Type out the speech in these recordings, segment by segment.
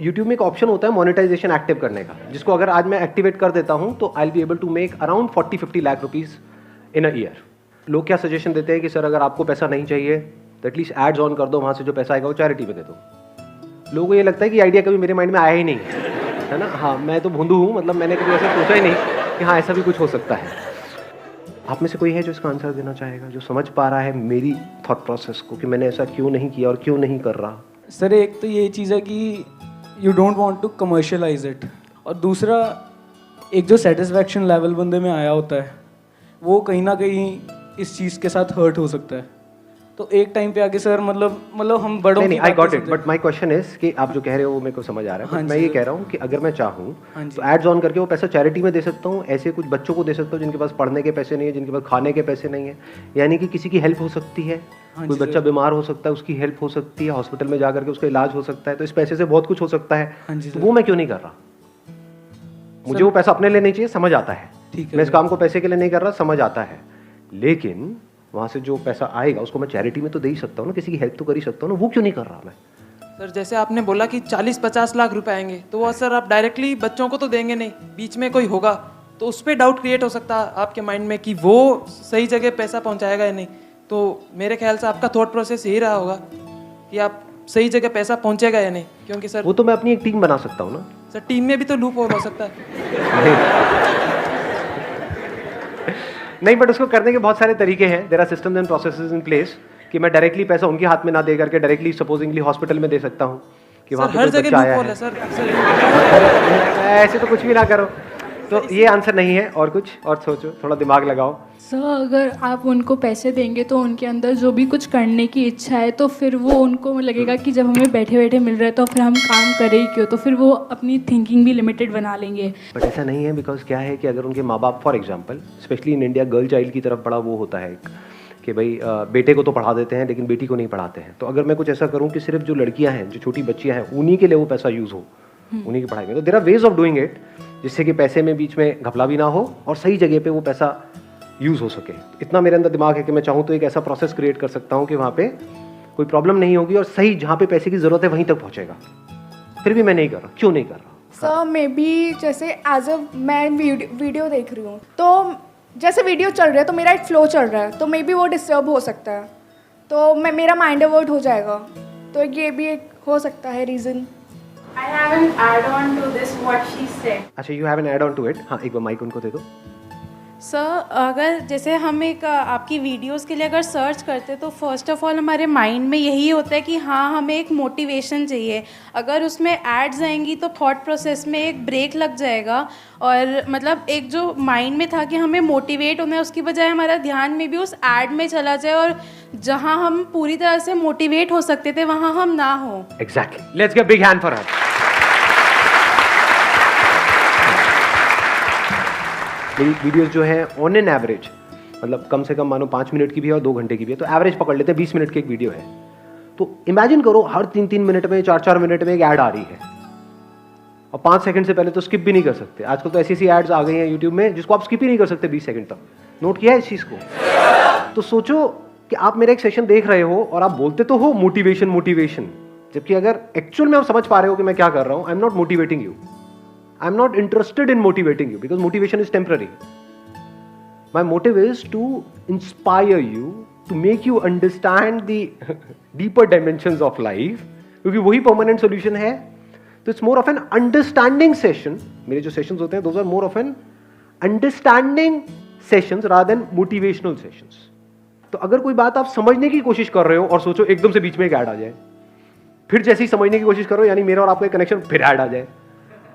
YouTube में एक option होता है मोनेटाइजेशन एक्टिव करने का, जिसको अगर आज मैं एक्टिवेट कर देता हूँ तो I will be able to make around 40-50 lakh rupees in a year. लोग क्या सजेशन देते हैं कि सर अगर आपको पैसा नहीं चाहिए तो एटलीस्ट एड्स ऑन कर दो, वहाँ से जो पैसा आएगा वो चैरिटी में दे दो। लोगों को ये लगता है कि आइडिया कभी मेरे माइंड में आया ही नहीं है ना। हाँ, मैं तो भोंदू हूँ, मतलब मैंने कभी ऐसा सोचा ही नहीं कि हाँ ऐसा भी कुछ हो सकता है। आप में से कोई है जो इसका आंसर देना चाहेगा, जो समझ पा रहा है मेरी थॉट प्रोसेस को कि मैंने ऐसा क्यों नहीं किया और क्यों नहीं कर रहा? सर एक तो ये चीज़ है कि you don't want to commercialise it, और दूसरा एक जो सेटिस्फैक्शन लेवल बंदे में आया होता है वो कहीं ना कहीं इस चीज़ के साथ हर्ट हो सकता है। तो एक टाइम पे आके सर मतलब हम बड़ों नहीं, I got it, but my question is कि आप जो कह रहे हो वो मेरे को समझ आ रहा है। हाँ, मैं ये कह रहा हूँ कि अगर मैं चाहूँ हाँ तो एड्स ऑन करके वो पैसा चैरिटी में दे सकता हूँ, ऐसे कुछ बच्चों को दे सकता हूँ जिनके पास पढ़ने के पैसे नहीं है, जिनके पास खाने के पैसे नहीं है, यानी कि किसी की हेल्प हो सकती है। कोई बच्चा बीमार हो सकता है, उसकी हेल्प हो सकती है, हॉस्पिटल में जा करके उसका इलाज हो सकता है, तो इस पैसे से बहुत कुछ हो सकता है। तो वो मैं क्यों नहीं कर रहा? मुझे वो पैसा अपने लिए नहीं चाहिए, समझ आता है, मैं इस काम को पैसे के लिए नहीं कर रहा, समझ आता है, लेकिन वहाँ से जो पैसा आएगा उसको मैं चैरिटी में तो दे ही सकता हूँ ना, किसी की हेल्प तो कर ही सकता हूँ ना, वो क्यों नहीं कर रहा मैं? सर जैसे आपने बोला कि 40-50 लाख रुपए आएंगे, तो वो सर आप डायरेक्टली बच्चों को तो देंगे नहीं, बीच में कोई होगा तो उस पर डाउट क्रिएट हो सकता है आपके माइंड में कि वो सही जगह पैसा पहुंचाएगा या नहीं। तो मेरे ख्याल से आपका थॉट प्रोसेस यही रहा होगा कि आप सही जगह पैसा पहुंचेगा या नहीं, क्योंकि सर वो तो मैं अपनी एक टीम बना सकता हूँ ना सर, टीम में भी तो लूप होल हो सकता है। नहीं, बट उसको करने के बहुत सारे तरीके हैं। There are systems and processes in place कि मैं डायरेक्टली पैसा उनके हाथ में ना दे करके डायरेक्टली सपोजिंगली हॉस्पिटल में दे सकता हूँ कि वहाँ पे हर कोई जगह बच्चा आया लूप होल है। सर। ऐसे तो कुछ भी ना करो। तो ये आंसर नहीं है, और कुछ और सोचो, थोड़ा दिमाग लगाओ। सर अगर आप उनको पैसे देंगे तो उनके अंदर जो भी कुछ करने की इच्छा है तो फिर वो उनको लगेगा कि जब हमें बैठे बैठे मिल रहा है तो फिर हम काम करें ही क्यों, तो फिर वो अपनी थिंकिंग भी लिमिटेड बना लेंगे। बट ऐसा नहीं है, बिकॉज क्या है कि अगर उनके माँ बाप for example specially in India girl child की तरफ बड़ा वो होता है कि भाई बेटे को तो पढ़ा देते हैं लेकिन बेटी को नहीं पढ़ाते हैं। तो अगर मैं कुछ ऐसा करूँ कि सिर्फ जो लड़कियाँ हैं, जो छोटी बच्चियाँ हैं, उन्हीं के लिए वो पैसा यूज़ हो, उन्हीं की पढ़ाई में, तो there are ways of doing it जिससे कि पैसे में बीच में घपला भी ना हो और सही जगह पे वो पैसा यूज़ हो सके। इतना मेरे अंदर दिमाग है कि मैं चाहूँ तो एक ऐसा प्रोसेस क्रिएट कर सकता हूँ कि वहाँ पे कोई प्रॉब्लम नहीं होगी और सही जहाँ पे पैसे की ज़रूरत है वहीं तक पहुँचेगा। फिर भी मैं नहीं कर रहा, क्यों नहीं कर रहा? सर मे बी जैसे एज अ मैं वीडियो देख रही हूँ तो जैसे वीडियो चल रहा है तो मेरा एक फ्लो चल रहा है, तो मे बी वो डिस्टर्ब हो सकता है, तो मेरा माइंड डाइवर्ट हो जाएगा, तो ये भी एक हो सकता है reason. I have an add-on to this what she said. अच्छा, you have an add on to it. हाँ, एक बार माइक उनको दे दो। सर अगर जैसे हम एक आपकी वीडियोस के लिए अगर सर्च करते तो फर्स्ट ऑफ ऑल हमारे माइंड में यही होता है कि हाँ हमें एक मोटिवेशन चाहिए। अगर उसमें एड्स आएंगी तो थॉट प्रोसेस में एक ब्रेक लग जाएगा, और मतलब एक जो माइंड में था कि हमें मोटिवेट होना है उसकी बजाय हमारा ध्यान में भी उस एड में चला जाए, और जहाँ हम पूरी तरह से मोटिवेट हो सकते थे वहाँ हम ना हो। Exactly, let's give big hand for her. मेरी वीडियोस जो है ऑन एन एवरेज मतलब कम से कम मानो 5 मिनट की भी है और 2 घंटे की भी है, तो एवरेज पकड़ लेते हैं 20 मिनट की एक वीडियो है। तो इमेजिन करो हर 3-3 मिनट में 4-4 मिनट में एक ऐड आ रही है और 5 सेकंड से पहले तो स्किप भी नहीं कर सकते। आजकल तो ऐसी एड्स आ गई हैं यूट्यूब में जिसको आप स्किप ही नहीं कर सकते 20 सेकंड तक। नोट किया है इस चीज़ को? तो सोचो कि आप मेरा एक सेशन देख रहे हो और आप बोलते तो हो मोटिवेशन, जबकि अगर एक्चुअल में आप समझ पा रहे हो कि मैं क्या कर रहा हूँ, I am not motivating you, I am not interested in motivating you because motivation is temporary. My motive is to inspire you, to make you understand the deeper dimensions of life, क्योंकि वही permanent solution है। तो it's more of an understanding session. मेरे जो sessions होते हैं those are more of an understanding sessions rather than motivational sessions. तो अगर कोई बात आप समझने की कोशिश कर रहे हो और सोचो एकदम से बीच में एक ऐड आ जाए, फिर जैसे ही समझने की कोशिश करो यानी मेरा और आपका कनेक्शन फिर ऐड आ जाए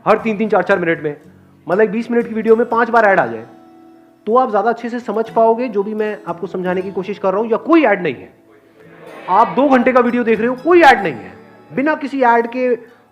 हर 3-3, 4-4 मिनट में, मतलब 20 मिनट की वीडियो में 5 बार ऐड आ जाए, तो आप ज़्यादा अच्छे से समझ पाओगे जो भी मैं आपको समझाने की कोशिश कर रहा हूँ। या कोई ऐड नहीं है, आप 2 घंटे का वीडियो देख रहे हो, कोई ऐड नहीं है, बिना किसी ऐड के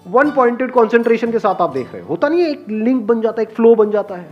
वन पॉइंटेड कॉन्सेंट्रेशन के साथ आप देख रहे हो। होता नहीं है, एक लिंक बन जाता है, एक फ्लो बन जाता है।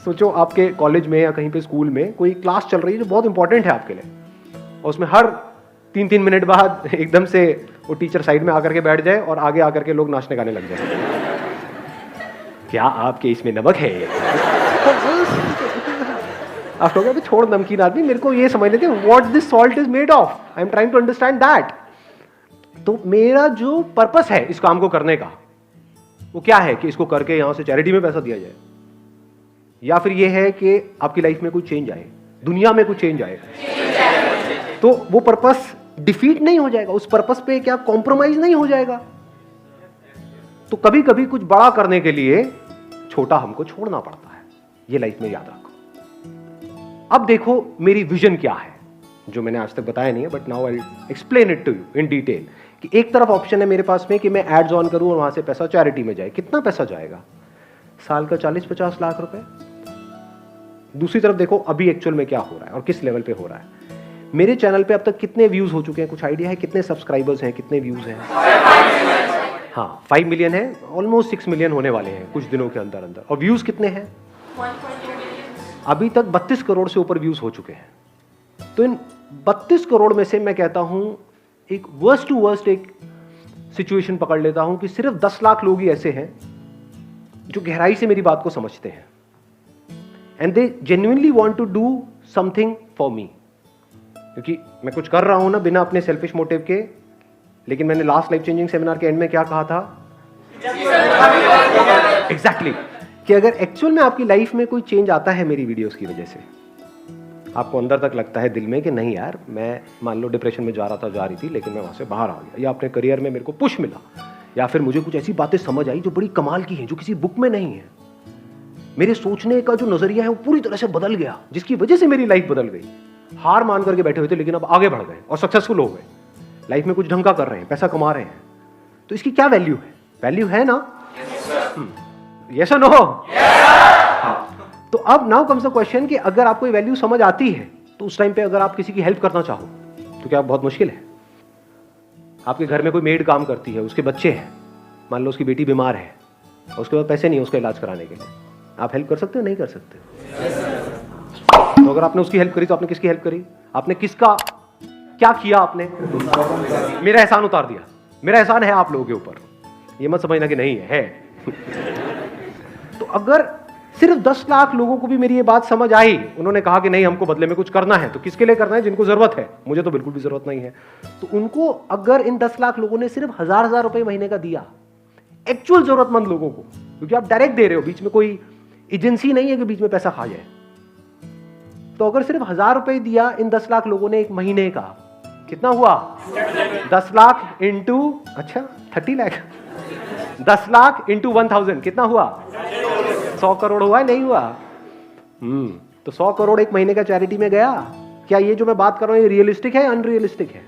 सोचो आपके कॉलेज में या कहीं पे स्कूल में कोई क्लास चल रही है जो बहुत इंपॉर्टेंट है आपके लिए, और उसमें हर 3-3 मिनट बाद एकदम से वो टीचर साइड में आकर के बैठ जाए और आगे आकर के लोग नाचने गाने लग जाए। क्या आपके इसमें नमक है? आप लोग अभी छोड़ नमकीन आदमी, मेरे को ये समझ लेते हैं what this salt is made of, I am trying to understand that. तो मेरा जो पर्पस है इस काम को करने का वो क्या है कि इसको करके यहां से चैरिटी में पैसा दिया जाए, या फिर ये है कि आपकी लाइफ में कोई चेंज आए, दुनिया में कुछ चेंज आए। तो वो पर्पस डिफीट नहीं हो जाएगा, उस पर्पस पे क्या कॉम्प्रोमाइज नहीं हो जाएगा। तो कभी कभी कुछ बड़ा करने के लिए छोटा हमको छोड़ना पड़ता है, ये लाइफ में याद रखो। अब देखो मेरी विजन क्या है, जो मैंने आज तक बताया नहीं है, but now I explain it to you in detail. कि एक तरफ ऑप्शन है मेरे पास में कि मैं एड्स ऑन करूं और वहां से पैसा चैरिटी में जाए। कितना पैसा जाएगा? साल का 40-50 लाख रुपए। दूसरी तरफ देखो अभी एक्चुअल में क्या हो रहा है और किस लेवल पे हो रहा है। मेरे चैनल पे अब तक कितने व्यूज हो चुके हैं? कुछ आइडिया है कितने सब्सक्राइबर्स हैं, कितने व्यूज हैं? हाँ, 5 मिलियन है, ऑलमोस्ट 6 मिलियन होने वाले हैं कुछ दिनों के अंदर अंदर। और व्यूज कितने हैं? अभी तक 32 करोड़ से ऊपर व्यूज हो चुके हैं। तो इन 32 करोड़ में से मैं कहता हूं एक वर्स्ट टू वर्स्ट एक सिचुएशन पकड़ लेता हूं कि सिर्फ 10 लाख लोग ही ऐसे हैं जो गहराई से मेरी बात को समझते हैं, and they genuinely want to do something for me. क्योंकि मैं कुछ कर रहा हूं ना बिना अपने सेल्फिश मोटिव के, लेकिन मैंने लास्ट लाइफ चेंजिंग सेमिनार के एंड में क्या कहा था? एग्जैक्टली कि अगर एक्चुअल में आपकी लाइफ में कोई चेंज आता है मेरी वीडियोस की वजह से, आपको अंदर तक लगता है दिल में कि नहीं यार, मैं मान लो डिप्रेशन में जा रही थी लेकिन मैं वहां से बाहर आ गया, या अपने करियर में मेरे को पुश मिला, या फिर मुझे कुछ ऐसी बातें समझ आई जो बड़ी कमाल की हैं, जो किसी बुक में नहीं है, मेरे सोचने का जो नजरिया है वो पूरी तरह से बदल गया, जिसकी वजह से मेरी लाइफ बदल गई। हार मान करके बैठे हुए थे लेकिन अब आगे बढ़ गए और सक्सेसफुल हो गए, लाइफ में कुछ ढंग का कर रहे हैं, पैसा कमा रहे हैं। तो इसकी क्या वैल्यू है? वैल्यू है ना? यस और नो? तो अब नाउ कम्स द क्वेश्चन कि अगर आपको ये वैल्यू समझ आती है तो उस टाइम पे अगर आप किसी की हेल्प करना चाहो तो क्या बहुत मुश्किल है? आपके घर में कोई मेड काम करती है, उसके बच्चे हैं, मान लो उसकी बेटी बीमार है और उसके बाद पैसे नहीं है उसका इलाज कराने के लिए, आप हेल्प कर सकते हो? नहीं कर सकते? तो अगर आपने उसकी हेल्प करी तो आपने किसकी हेल्प करी? आपने किसका क्या किया? आपने मेरा एहसान उतार दिया। मेरा एहसान है आप लोगों के ऊपर, ये मत समझना कि नहीं है। तो अगर सिर्फ 10 लाख लोगों को भी मेरी ये बात समझ आई, उन्होंने कहा कि नहीं हमको बदले में कुछ करना है, तो किसके लिए करना है? जिनको जरूरत है, मुझे तो बिल्कुल भी जरूरत नहीं है। तो उनको अगर इन 10 लाख लोगों ने सिर्फ 1000 रुपए महीने का दिया एक्चुअल जरूरतमंद लोगों को, क्योंकि आप डायरेक्ट दे रहे हो, बीच में कोई एजेंसी नहीं है कि बीच में पैसा खा जाए, तो अगर सिर्फ 1000 रुपए दिया इन 10 लाख लोगों ने एक महीने का, कितना हुआ? 10 लाख इंटू 30 लाख, 10 लाख इंटू 1000 कितना हुआ? 100 करोड़ हुआ? नहीं हुआ? तो 100 करोड़ एक महीने का चैरिटी में गया। क्या ये जो मैं बात कर रहा हूं ये रियलिस्टिक है, अनरियलिस्टिक है?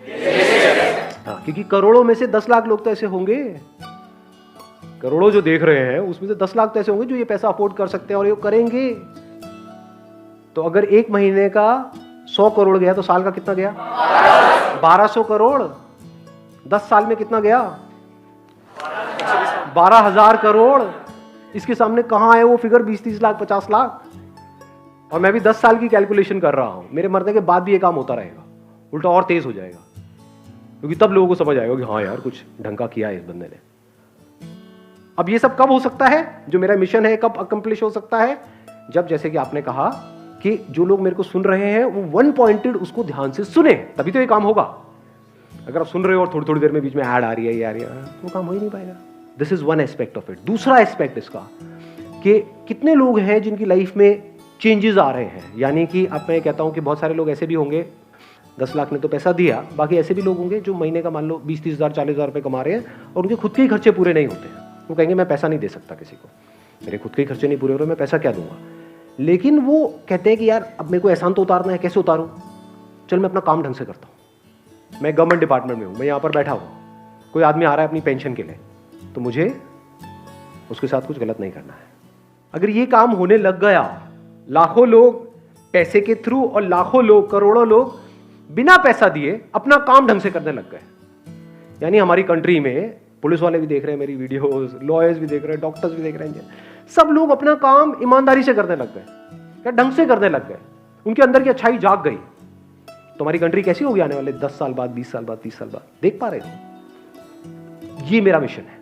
हाँ, क्योंकि करोड़ों में से 10 लाख लोग तो ऐसे होंगे, करोड़ों जो देख रहे हैं उसमें से 10 लाख तो ऐसे होंगे जो ये पैसा अफोर्ड कर सकते हैं और ये करेंगे। तो अगर एक महीने का 100 करोड़ गया तो साल का कितना गया? 1200 करोड़। 10 साल में कितना गया? 12,000 करोड़। इसके सामने कहां है वो फिगर 20-30 लाख 50 लाख? और मैं भी 10 साल की कैलकुलेशन कर रहा हूं, मेरे मरने के बाद भी ये काम होता रहेगा, उल्टा और तेज हो जाएगा, क्योंकि तब लोगों को समझ आएगा कि हाँ यार कुछ ढंग का किया है इस बंदे ने। अब ये सब कब हो सकता है? जो मेरा मिशन है कब अकम्प्लिश हो सकता है? जब, जैसे कि आपने कहा कि जो लोग मेरे को सुन रहे हैं वो वन पॉइंटेड उसको ध्यान से सुने, तभी तो ये काम होगा। अगर आप सुन रहे हो और थोड़ी थोड़ी देर में बीच में ऐड आ रही है, ये आ रही है, तो वो काम हो ही नहीं पाएगा। This is one aspect of it. दूसरा एस्पेक्ट इसका कि कितने लोग हैं जिनकी लाइफ में चेंजेस आ रहे हैं, यानी कि अब मैं कहता हूं कि बहुत सारे लोग ऐसे भी होंगे, 10 लाख ने तो पैसा दिया, बाकी ऐसे भी लोग होंगे जो महीने का मान लो 20-30 हज़ार 40 हज़ार रुपये कमा रहे हैं और उनके खुद के ही खर्चे पूरे नहीं होते हैं। वो कहेंगे मैं पैसा नहीं दे सकता किसी को, मेरे खुद के ही खर्चे नहीं पूरे हो रहे, मैं पैसा क्या दूंगा। लेकिन वो कहते हैं कि यार अब मेरे को एहसान तो उतारना है, कैसे उतारूं? चल मैं अपना काम ढंग से करता हूं, मैं गवर्नमेंट डिपार्टमेंट में हूं, मैं यहाँ पर बैठा हूं, कोई आदमी आ रहा है अपनी पेंशन के लिए, तो मुझे उसके साथ कुछ गलत नहीं करना है। अगर ये काम होने लग गया, लाखों लोग पैसे के थ्रू और लाखों लोग, करोड़ों लोग बिना पैसा दिए अपना काम ढंग से करने लग गए। यानी हमारी कंट्री में पुलिस वाले भी देख रहे हैं मेरी वीडियोस, लॉयर्स भी देख रहे हैं, डॉक्टर्स भी देख रहे हैं, सब लोग अपना काम ईमानदारी से करने लग गए, क्या ढंग से करने लग गए, उनके अंदर की अच्छाई जाग गई। तो हमारी कंट्री कैसी होगी आने वाले 10 साल बाद, 20 साल बाद, 30 साल बाद? देख पा रहे हो? ये मेरा मिशन है।